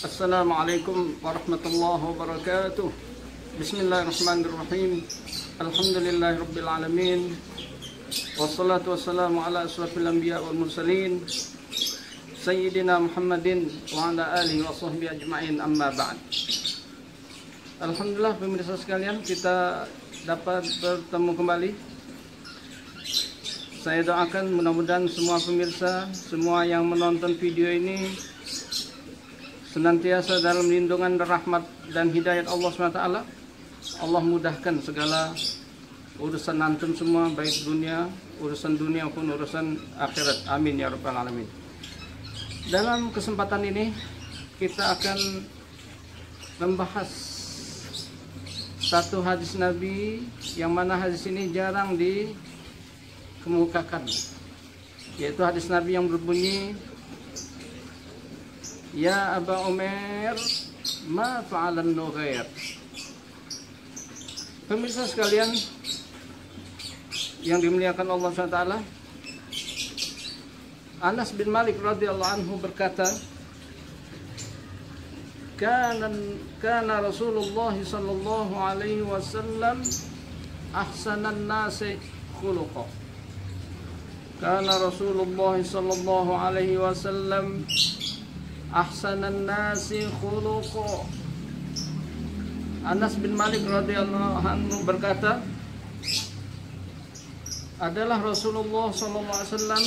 Assalamualaikum warahmatullahi wabarakatuh. Bismillahirrahmanirrahim. Alhamdulillahirabbil alamin. Wassalatu wassalamu ala asrofil anbiya wal mursalin Sayyidina Muhammadin wa ala alihi wa sahbihi ajma'in, amma ba'd. Alhamdulillah pemirsa sekalian, kita dapat bertemu kembali. Saya doakan mudah-mudahan semua pemirsa, semua yang menonton video ini senantiasa dalam lindungan dan rahmat dan hidayat Allah SWT. Allah mudahkan segala urusan antum semua, baik urusan dunia maupun urusan akhirat. Amin ya rabbal alamin. Dalam kesempatan ini kita akan membahas satu hadis Nabi, yang mana hadis ini jarang dikemukakan, yaitu hadis Nabi yang berbunyi, Ya Aba Umair, ma fa'alan nughair. Pemirsa sekalian yang dimuliakan Allah SWT, Anas bin Malik radhiyallahu anhu berkata, Kana Rasulullah sallallahu alaihi wasallam ahsanan nasi khuluqa. Kana Rasulullah sallallahu alaihi wasallam ahsanan nasi khuluqa. Anas bin Malik radhiyallahu anhu berkata, adalah Rasulullah SAW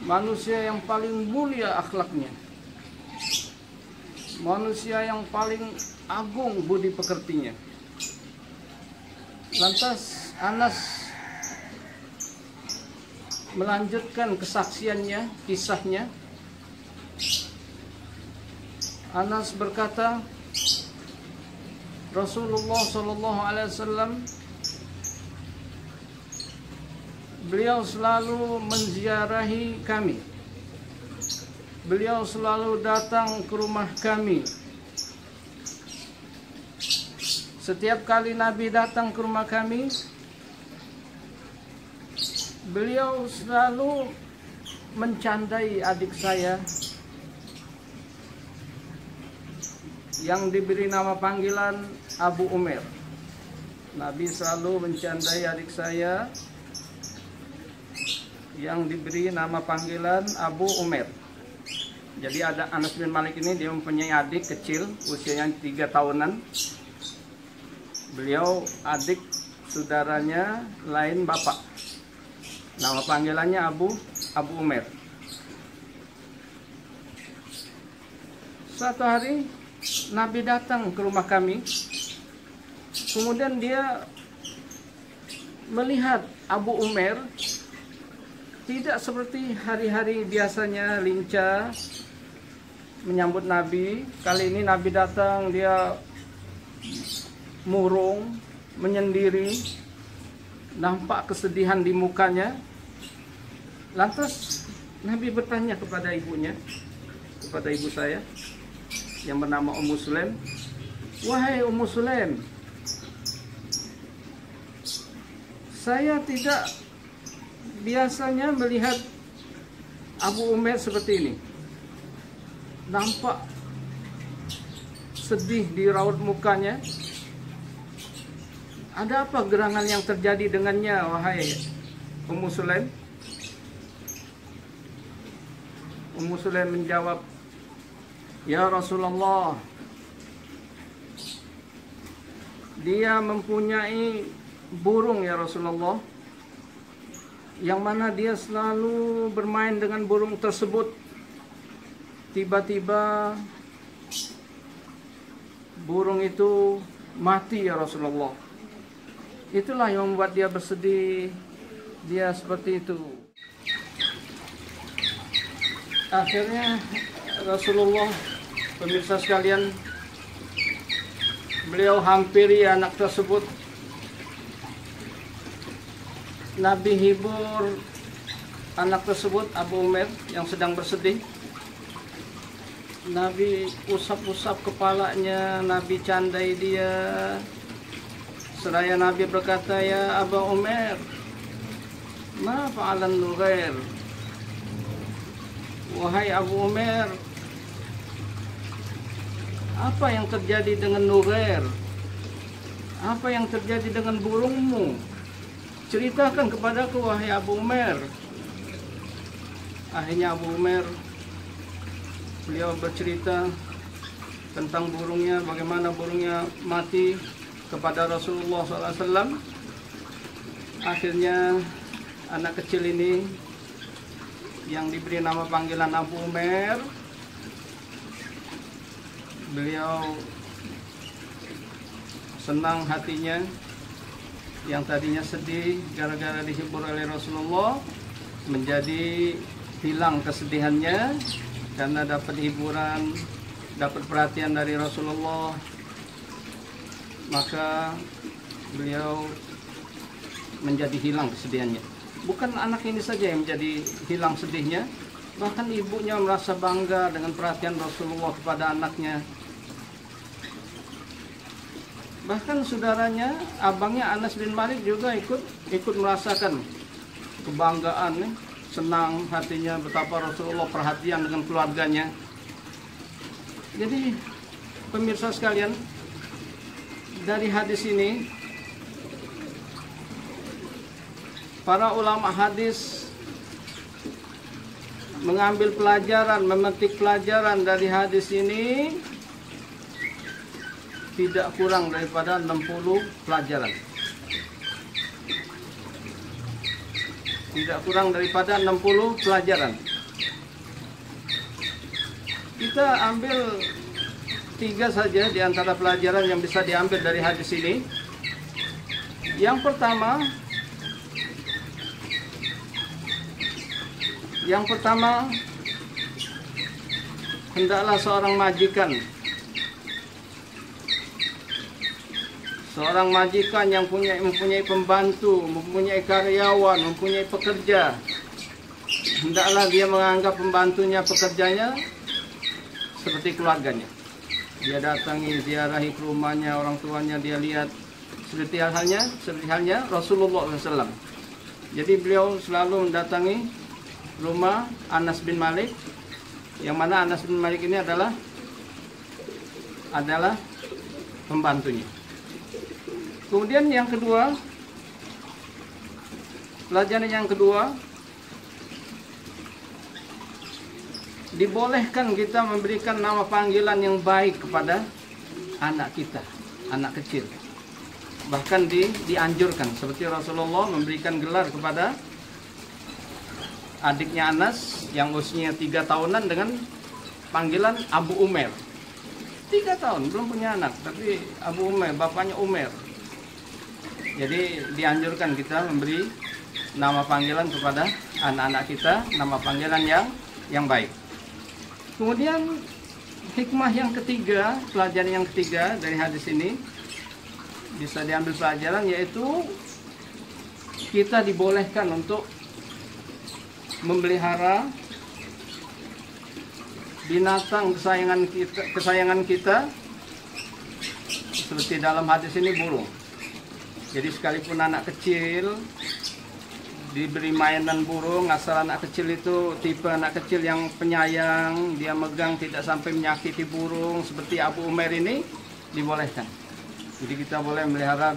manusia yang paling mulia akhlaknya, manusia yang paling agung budi pekertinya. Lantas Anas melanjutkan kesaksiannya, kisahnya. Anas berkata, Rasulullah SAW beliau selalu menziarahi kami, beliau selalu datang ke rumah kami. Setiap kali Nabi datang ke rumah kami, beliau selalu mencandai adik saya yang diberi nama panggilan Abu Umair. Nabi selalu mencandai adik saya yang diberi nama panggilan Abu Umair. Jadi ada Anas bin Malik ini, dia mempunyai adik kecil usianya 3 tahunan. Beliau adik saudaranya lain bapak. Nama panggilannya Abu Umair. Suatu hari Nabi datang ke rumah kami, kemudian dia melihat Abu Umair tidak seperti hari-hari biasanya lincah menyambut Nabi. Kali ini Nabi datang, dia murung, menyendiri, nampak kesedihan di mukanya. Lantas Nabi bertanya kepada ibunya, kepada ibu saya yang bernama Ummu Sulaim, wahai Ummu Sulaim, saya tidak biasanya melihat Abu Umair seperti ini. Nampak sedih di raut mukanya. Ada apa gerangan yang terjadi dengannya, wahai Ummu Sulaim? Ummu Sulaim menjawab, "Ya Rasulullah, dia mempunyai burung ya Rasulullah, yang mana dia selalu bermain dengan burung tersebut. Tiba-tiba burung itu mati ya Rasulullah. Itulah yang membuat dia bersedih. Dia seperti itu." Akhirnya Rasulullah, pemirsa sekalian, beliau hampiri anak tersebut. Nabi hibur anak tersebut, Abu Umair, yang sedang bersedih. Nabi usap-usap kepalanya, Nabi candai dia. Seraya Nabi berkata, "Ya Abu Umair, ma fa'alan Nughair?" Wahai Abu Umair, apa yang terjadi dengan Nughair? Apa yang terjadi dengan burungmu? Ceritakan kepadaku, wahai Abu Umair. Akhirnya Abu Umair, beliau bercerita tentang burungnya, bagaimana burungnya mati kepada Rasulullah SAW. Akhirnya anak kecil ini yang diberi nama panggilan Abu Umair, beliau senang hatinya, yang tadinya sedih gara-gara dihibur oleh Rasulullah menjadi hilang kesedihannya karena dapat hiburan, dapat perhatian dari Rasulullah. Maka beliau menjadi hilang kesedihannya. Bukan anak ini saja yang menjadi hilang sedihnya, bahkan ibunya merasa bangga dengan perhatian Rasulullah kepada anaknya. Bahkan saudaranya, abangnya Anas bin Malik juga ikut merasakan kebanggaan, senang hatinya betapa Rasulullah perhatian dengan keluarganya. Jadi pemirsa sekalian, dari hadis ini para ulama hadis mengambil pelajaran, memetik pelajaran dari hadis ini tidak kurang daripada 60 pelajaran. Tidak kurang daripada 60 pelajaran. Kita ambil 3 saja di antara pelajaran yang bisa diambil dari hadis ini. Yang pertama, hendaklah seorang majikan yang mempunyai pembantu, mempunyai karyawan, mempunyai pekerja, hendaklah dia menganggap pembantunya, pekerjanya seperti keluarganya. Dia datangi, ziarahi ke rumahnya, orang tuanya dia lihat, seperti halnya Rasulullah SAW. Jadi beliau selalu mendatangi rumah Anas bin Malik, yang mana Anas bin Malik ini adalah pembantunya. Kemudian yang kedua, pelajaran yang kedua, dibolehkan kita memberikan nama panggilan yang baik kepada anak kita, anak kecil. Bahkan dianjurkan, seperti Rasulullah memberikan gelar kepada adiknya Anas yang usianya 3 tahunan dengan panggilan Abu Umair. 3 tahun, belum punya anak, tapi Abu Umair, bapaknya Umair. Jadi dianjurkan kita memberi nama panggilan kepada anak-anak kita, nama panggilan yang baik. Kemudian hikmah yang ketiga, pelajaran yang ketiga dari hadis ini bisa diambil pelajaran, yaitu kita dibolehkan untuk memelihara binatang kesayangan kita, seperti dalam hadis ini burung. Jadi sekalipun anak kecil diberi mainan burung, asal anak kecil itu tipe anak kecil yang penyayang, dia megang tidak sampai menyakiti burung, seperti Abu Umair ini, dibolehkan. Jadi kita boleh melihara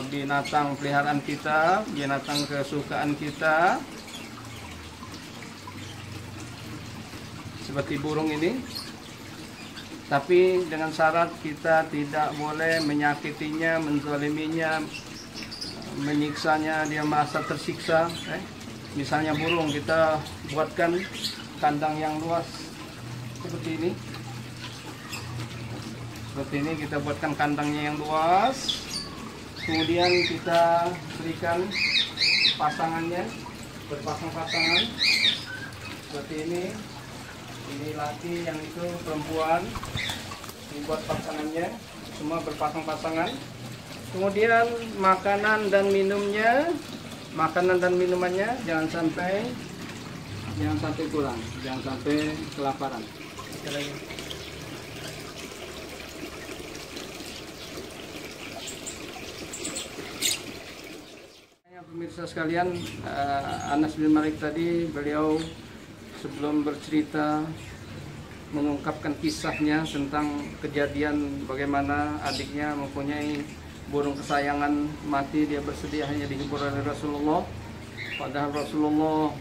binatang peliharaan kita, binatang kesukaan kita, seperti burung ini. Tapi dengan syarat kita tidak boleh menyakitinya, menzaliminya, menyiksanya, dia merasa tersiksa. Misalnya burung, kita buatkan kandang yang luas seperti ini. Seperti ini kita buatkan kandangnya yang luas. Kemudian kita berikan pasangannya, berpasang-pasangan seperti ini. Ini laki, yang itu perempuan. Dibuat pasangannya, semua berpasang-pasangan. Kemudian makanan dan minumannya jangan sampai kurang, jangan sampai kelaparan. Pemirsa sekalian, Anas bin Malik tadi, beliau sebelum bercerita mengungkapkan kisahnya tentang kejadian bagaimana adiknya mempunyai burung kesayangan mati, dia bersedia hanya dihibur oleh Rasulullah. Padahal Rasulullah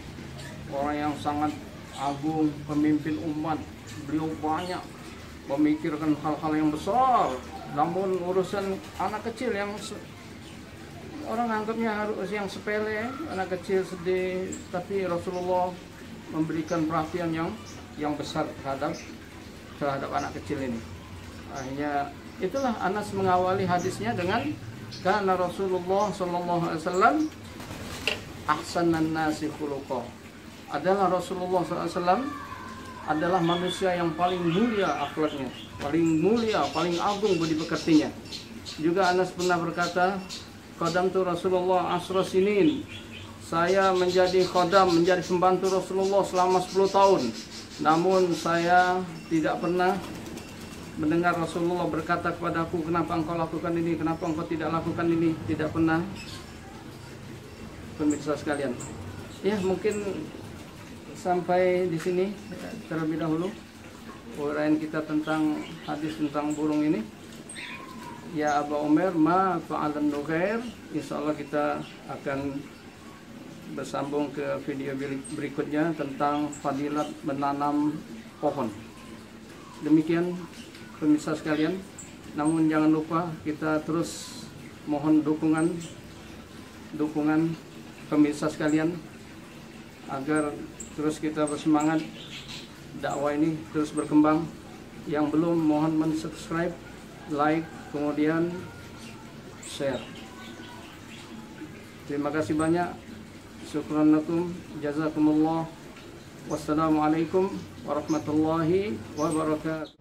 orang yang sangat agung, pemimpin umat, beliau banyak memikirkan hal-hal yang besar. Namun urusan anak kecil yang orang anggapnya harus yang sepele, anak kecil sedih, tapi Rasulullah memberikan perhatian yang besar terhadap anak kecil ini. Akhirnya itulah Anas mengawali hadisnya dengan karena Rasulullah sallallahu alaihi wasallam ahsanan nasi khuluqa. Adalah Rasulullah sallallahu alaihi wasallam adalah manusia yang paling mulia akhlaknya, paling mulia, paling agung budi pekertinya. Juga Anas pernah berkata, qadamtu Rasulullah asra sinin. Saya menjadi khodam, menjadi pembantu Rasulullah selama 10 tahun. Namun saya tidak pernah mendengar Rasulullah berkata kepadaku, kenapa engkau lakukan ini, kenapa engkau tidak lakukan ini. Tidak pernah. Pemirsa sekalian, ya mungkin sampai di sini terlebih dahulu uraian kita tentang hadis tentang burung ini. Ya Aba Umar, ma fa'alan nughair. Insyaallah kita akan bersambung ke video berikutnya tentang fadilat menanam pohon. Demikian pemirsa sekalian. Namun jangan lupa kita terus mohon dukungan pemirsa sekalian agar terus kita bersemangat, dakwah ini terus berkembang. Yang belum mohon mensubscribe, like, kemudian share. Terima kasih banyak. Syukran lakum, jazakumullah. Wassalamualaikum warahmatullahi wabarakatuh.